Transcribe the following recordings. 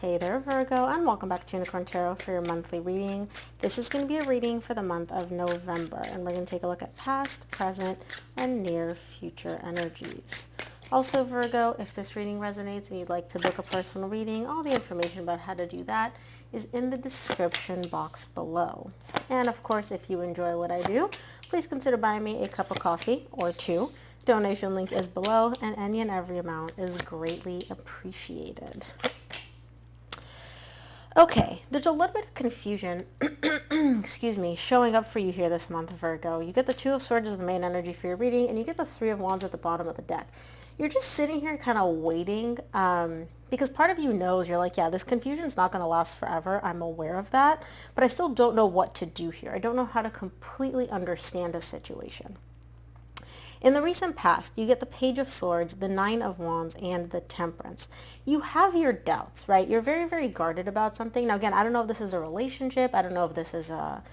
Hey there, Virgo, and welcome back to Unicorn Tarot for your monthly reading. This is going to be a reading for the month of November, and we're going to take a look at past, present, and near future energies. Also, Virgo, if this reading resonates and you'd like to book a personal reading, all the information about how to do that is in the description box below. And of course, if you enjoy what I do, please consider buying me a cup of coffee or two. Donation link is below, and any and every amount is greatly appreciated. Okay, there's a little bit of confusion, excuse me, showing up for you here this month, Virgo. You get the Two of Swords as the main energy for your reading, and you get the Three of Wands at the bottom of the deck. You're just sitting here kind of waiting, because part of you knows, you're like, yeah, this confusion's not going to last forever. I'm aware of that, but I still don't know what to do here. I don't know how to completely understand a situation. In the recent past, you get the Page of Swords, the Nine of Wands, and the Temperance. You have your doubts, right? You're very, very guarded about something. Now, again, I don't know if this is a relationship. I don't know if this is a,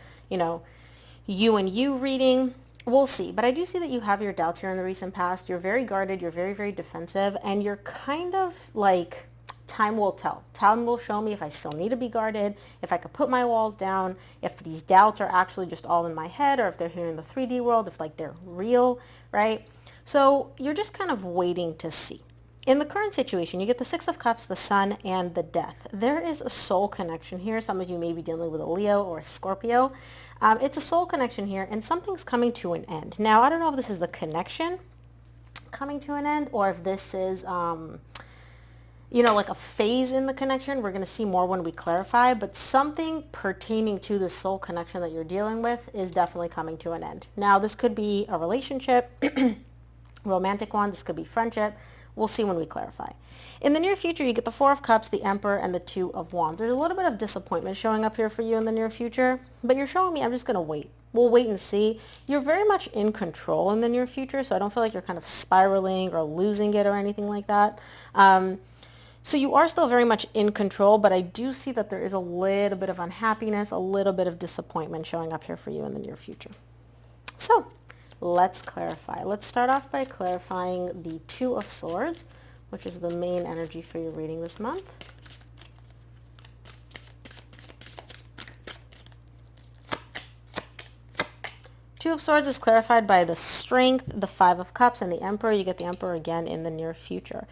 you and you reading. We'll see. But I do see that you have your doubts here in the recent past. You're very guarded. You're very, very defensive. And you're kind of like, time will tell. Time will show me if I still need to be guarded, if I could put my walls down, if these doubts are actually just all in my head, or if they're here in the 3D world, if like they're real, right? So you're just kind of waiting to see. In the current situation, you get the Six of Cups, the Sun, and the Death. There is a soul connection here. Some of you may be dealing with a Leo or a Scorpio. It's a soul connection here, and something's coming to an end. Now, I don't know if this is the connection coming to an end, or if this is like a phase in the connection. We're going to see more when we clarify, but something pertaining to the soul connection that you're dealing with is definitely coming to an end. Now, this could be a relationship, romantic one. This could be friendship. We'll see when we clarify. In the near future, you get the Four of Cups, the Emperor, and the Two of Wands. There's a little bit of disappointment showing up here for you in the near future, but you're showing me I'm just going to wait. We'll wait and see. You're very much in control in the near future, so I don't feel like you're kind of spiraling or losing it or anything like that. So you are still very much in control, but I do see that there is a little bit of unhappiness, a little bit of disappointment showing up here for you in the near future. So let's clarify. Let's start off by clarifying the Two of Swords, which is the main energy for your reading this month. Two of Swords is clarified by the Strength, the Five of Cups, and the Emperor. You get the Emperor again in the near future.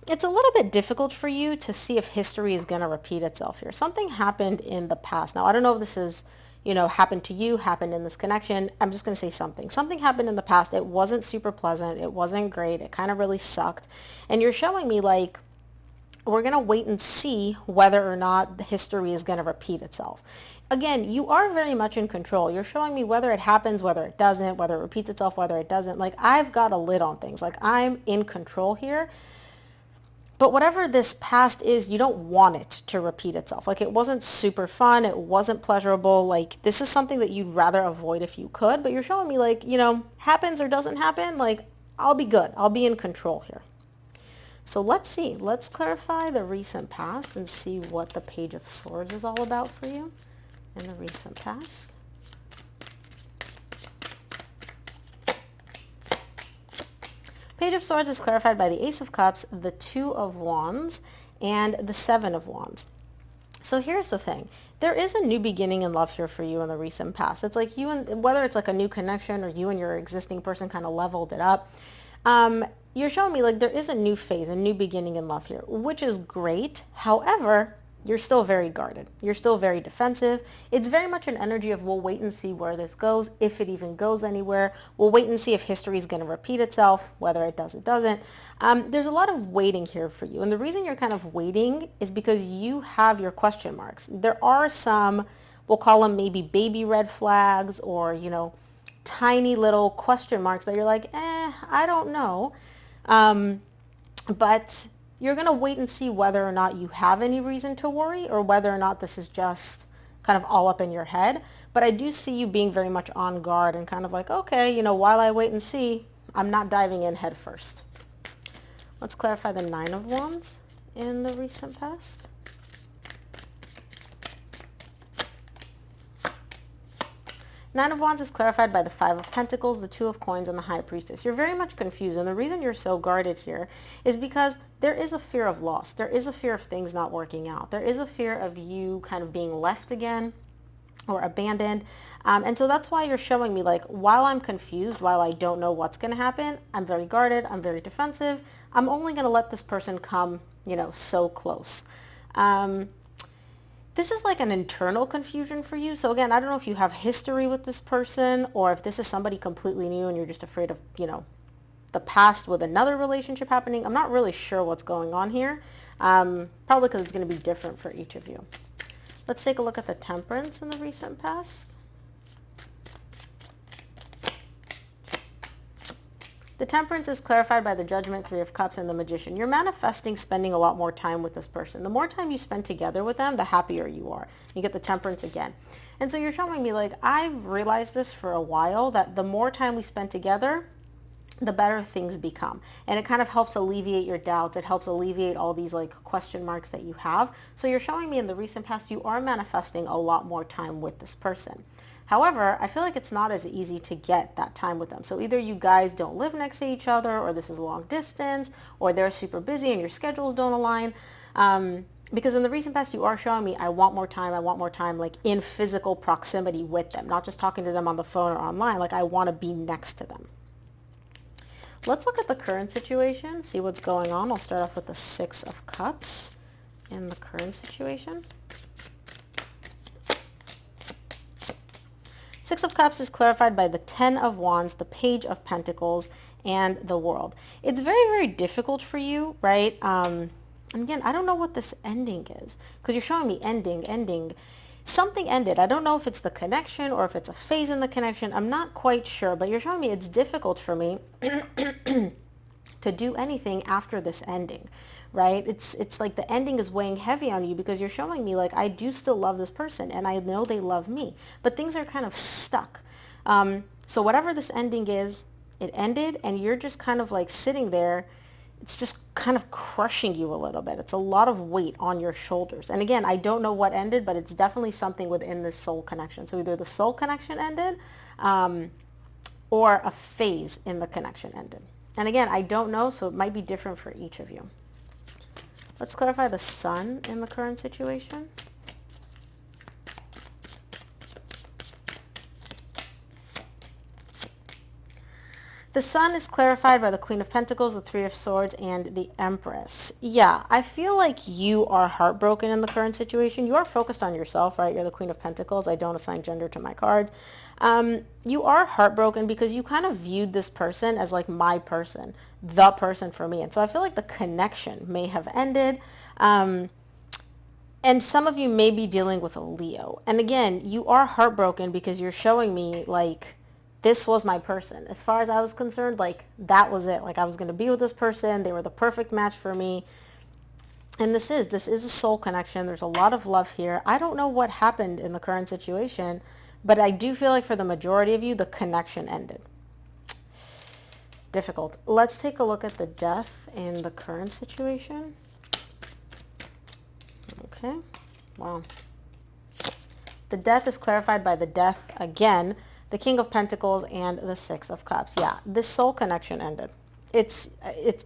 It's a little bit difficult for you to see if history is going to repeat itself here. Something happened in the past. Now, I don't know if this is, happened to you, happened in this connection. I'm just going to say something. Something happened in the past. It wasn't super pleasant. It wasn't great. It kind of really sucked. And you're showing me like, we're going to wait and see whether or not the history is going to repeat itself. Again, you are very much in control. You're showing me whether it happens, whether it doesn't, whether it repeats itself, whether it doesn't. Like, I've got a lid on things. Like, I'm in control here. But whatever this past is, you don't want it to repeat itself. Like, it wasn't super fun. It wasn't pleasurable. Like, this is something that you'd rather avoid if you could. But you're showing me, like, happens or doesn't happen. Like, I'll be good. I'll be in control here. So let's see. Let's clarify the recent past and see what the Page of Swords is all about for you in the recent past. Page of Swords is clarified by the Ace of Cups, the Two of Wands, and the Seven of Wands. So here's the thing. There is a new beginning in love here for you in the recent past. It's like you and, whether it's like a new connection or you and your existing person kind of leveled it up, you're showing me like there is a new phase, a new beginning in love here, which is great. However, you're still very guarded. You're still very defensive. It's very much an energy of we'll wait and see where this goes, if it even goes anywhere. We'll wait and see if history is going to repeat itself, whether it does, it doesn't. There's a lot of waiting here for you. And the reason you're kind of waiting is because you have your question marks. There are some, we'll call them maybe baby red flags or, tiny little question marks that you're like, I don't know. But you're going to wait and see whether or not you have any reason to worry or whether or not this is just kind of all up in your head. But I do see you being very much on guard and kind of like, okay, while I wait and see, I'm not diving in head first. Let's clarify the Nine of Wands in the recent past. Nine of Wands is clarified by the Five of Pentacles, the Two of Coins, and the High Priestess. You're very much confused, and the reason you're so guarded here is because there is a fear of loss. There is a fear of things not working out. There is a fear of you kind of being left again or abandoned. And so that's why you're showing me, like, while I'm confused, while I don't know what's going to happen, I'm very guarded, I'm very defensive. I'm only going to let this person come, so close. This is like an internal confusion for you. So again, I don't know if you have history with this person or if this is somebody completely new and you're just afraid of, the past with another relationship happening. I'm not really sure what's going on here. Probably because it's going to be different for each of you. Let's take a look at the Temperance in the recent past. The Temperance is clarified by the Judgment, Three of Cups, and the Magician. You're manifesting spending a lot more time with this person. The more time you spend together with them, the happier you are. You get the Temperance again. And so you're showing me, like, I've realized this for a while, that the more time we spend together, the better things become. And it kind of helps alleviate your doubts. It helps alleviate all these like question marks that you have. So you're showing me in the recent past, you are manifesting a lot more time with this person. However, I feel like it's not as easy to get that time with them. So either you guys don't live next to each other, or this is long distance, or they're super busy and your schedules don't align. Because in the recent past, you are showing me, I want more time, like in physical proximity with them, not just talking to them on the phone or online. Like, I want to be next to them. Let's look at the current situation, see what's going on. I'll start off with the Six of Cups in the current situation. Six of Cups is clarified by the Ten of Wands, the Page of Pentacles, and the World. It's very, very difficult for you, right? And again, I don't know what this ending is, because you're showing me ending. Something ended. I don't know if it's the connection or if it's a phase in the connection. I'm not quite sure, but you're showing me it's difficult for me to do anything after this ending, right? It's like the ending is weighing heavy on you, because you're showing me, like, I do still love this person and I know they love me, but things are kind of stuck. So whatever this ending is, it ended, and you're just kind of like sitting there. It's just kind of crushing you a little bit. It's a lot of weight on your shoulders. And again, I don't know what ended, but it's definitely something within this soul connection. So either the soul connection ended, or a phase in the connection ended. And again, I don't know, so it might be different for each of you. Let's clarify the Sun in the current situation. The Sun is clarified by the Queen of Pentacles, the Three of Swords, and the Empress. Yeah, I feel like you are heartbroken in the current situation. You are focused on yourself, right? You're the Queen of Pentacles. I don't assign gender to my cards. You are heartbroken because you kind of viewed this person as like my person, the person for me. And so I feel like the connection may have ended. And some of you may be dealing with a Leo. And again, you are heartbroken because you're showing me, like, this was my person. As far as I was concerned, like, that was it. Like, I was going to be with this person. They were the perfect match for me. And this is a soul connection. There's a lot of love here. I don't know what happened in the current situation, but I do feel like for the majority of you, the connection ended. Difficult. Let's take a look at the Death in the current situation. Okay. Wow. The Death is clarified by the Death again, the King of Pentacles, and the Six of Cups. Yeah, this soul connection ended. It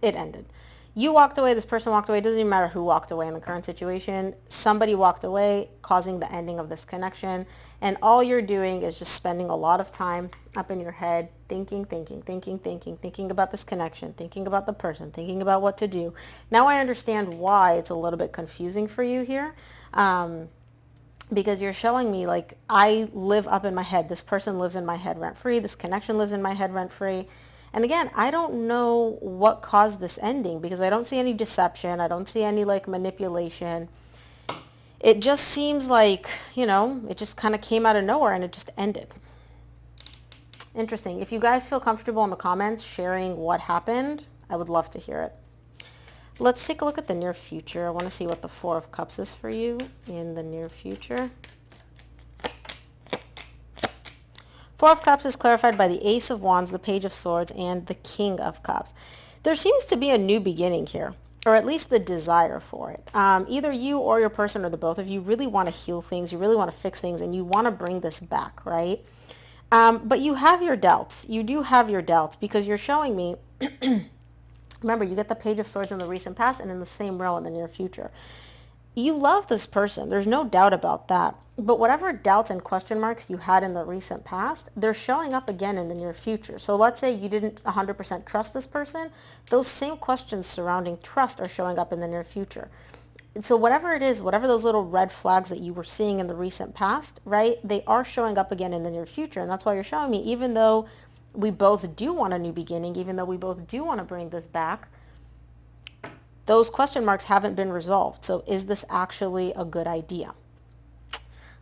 ended. You walked away, this person walked away. It doesn't even matter who walked away in the current situation. Somebody walked away, causing the ending of this connection. And all you're doing is just spending a lot of time up in your head, thinking about this connection, thinking about the person, thinking about what to do. Now I understand why it's a little bit confusing for you here. Because you're showing me, like, I live up in my head. This person lives in my head rent-free. This connection lives in my head rent-free. And again, I don't know what caused this ending, because I don't see any deception. I don't see any, like, manipulation. It just seems like, it just kind of came out of nowhere and it just ended. Interesting. If you guys feel comfortable in the comments sharing what happened, I would love to hear it. Let's take a look at the near future. I want to see what the Four of Cups is for you in the near future. Four of Cups is clarified by the Ace of Wands, the Page of Swords, and the King of Cups. There seems to be a new beginning here, or at least the desire for it. Either you or your person, or the both of you, really want to heal things. You really want to fix things, and you want to bring this back, right? But you have your doubts. You do have your doubts, because you're showing me Remember, you get the Page of Swords in the recent past and in the same row in the near future. You love this person. There's no doubt about that. But whatever doubts and question marks you had in the recent past, they're showing up again in the near future. So let's say you didn't 100% trust this person. Those same questions surrounding trust are showing up in the near future. And so whatever it is, whatever those little red flags that you were seeing in the recent past, right, they are showing up again in the near future. And that's why you're showing me, even though we both do want a new beginning, even though we both do want to bring this back, those question marks haven't been resolved. So is this actually a good idea?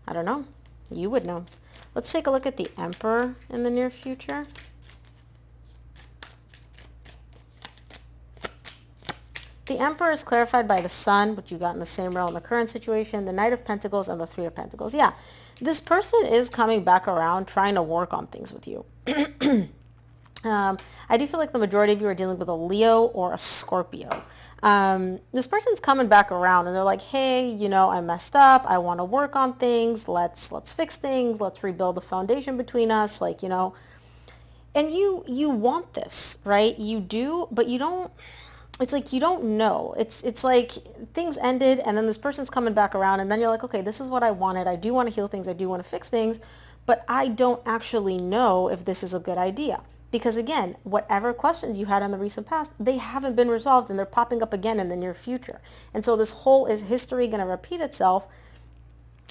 I don't know. You would know. Let's take a look at the Emperor in the near future. The Emperor is clarified by the Sun, which you got in the same row in the current situation, the Knight of Pentacles, and the Three of Pentacles. Yeah, this person is coming back around trying to work on things with you. I do feel like the majority of you are dealing with a Leo or a Scorpio. This person's coming back around and they're like, hey, you know, I messed up. I want to work on things. Let's fix things. Let's rebuild the foundation between us. Like, you know, and you want this, right? You do, but you don't, it's like you don't know. It's like things ended and then this person's coming back around and then you're like, okay, this is what I wanted. I do want to heal things. I do want to fix things, but I don't actually know if this is a good idea. Because again, whatever questions you had in the recent past, they haven't been resolved and they're popping up again in the near future. And so this whole is history going to repeat itself?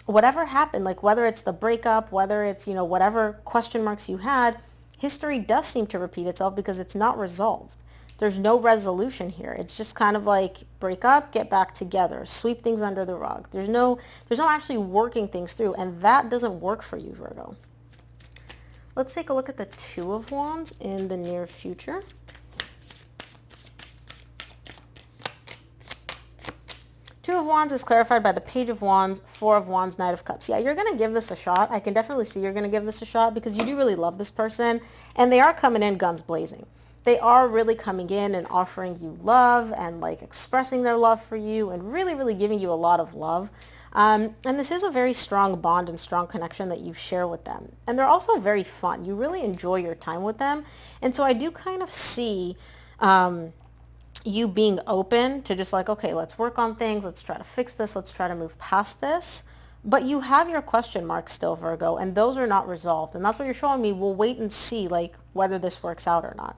Whatever happened, like whether it's the breakup, whether it's, you know, whatever question marks you had, history does seem to repeat itself because it's not resolved. There's no resolution here. It's just kind of like break up, get back together, sweep things under the rug. There's no actually working things through, and that doesn't work for you, Virgo. Let's take a look at the Two of Wands in the near future. Two of Wands is clarified by the Page of Wands, Four of Wands, Knight of Cups. Yeah, you're going to give this a shot. I can definitely see you're going to give this a shot because you do really love this person, and they are coming in guns blazing. They are really coming in and offering you love and like expressing their love for you and really, really giving you a lot of love. And this is a very strong bond and strong connection that you share with them. And they're also very fun. You really enjoy your time with them. And so I do kind of see you being open to just like, okay, let's work on things. Let's try to fix this. Let's try to move past this. But you have your question marks still, Virgo, and those are not resolved. And that's what you're showing me. We'll wait and see like whether this works out or not.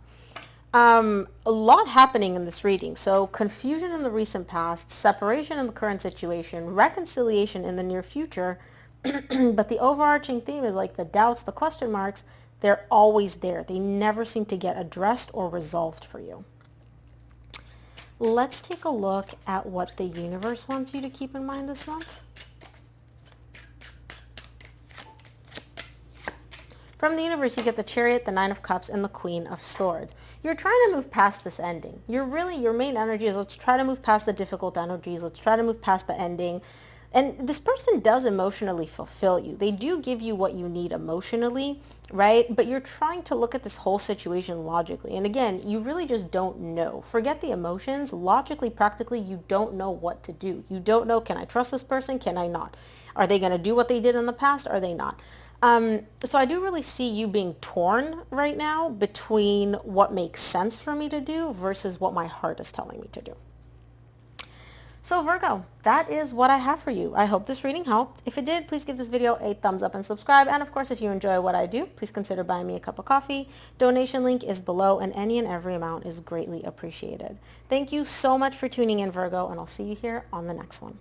A lot happening in this reading. So confusion in the recent past, separation in the current situation, reconciliation in the near future. But the overarching theme is like the doubts, the question marks, they're always there. They never seem to get addressed or resolved for you. Let's take a look at what the universe wants you to keep in mind this month. From the universe, you get the Chariot, the Nine of Cups, and the Queen of Swords. You're trying to move past this ending. Your main energy is let's try to move past the difficult energies. Let's try to move past the ending. And this person does emotionally fulfill you. They do give you what you need emotionally, right? But you're trying to look at this whole situation logically. And again, you really just don't know. Forget the emotions. Logically, practically, you don't know what to do. You don't know, can I trust this person? Can I not? Are they going to do what they did in the past? Are they not? So I do really see you being torn right now between what makes sense for me to do versus what my heart is telling me to do. So Virgo, that is what I have for you. I hope this reading helped. If it did, please give this video a thumbs up and subscribe. And of course, if you enjoy what I do, please consider buying me a cup of coffee. Donation link is below, and any and every amount is greatly appreciated. Thank you so much for tuning in, Virgo, and I'll see you here on the next one.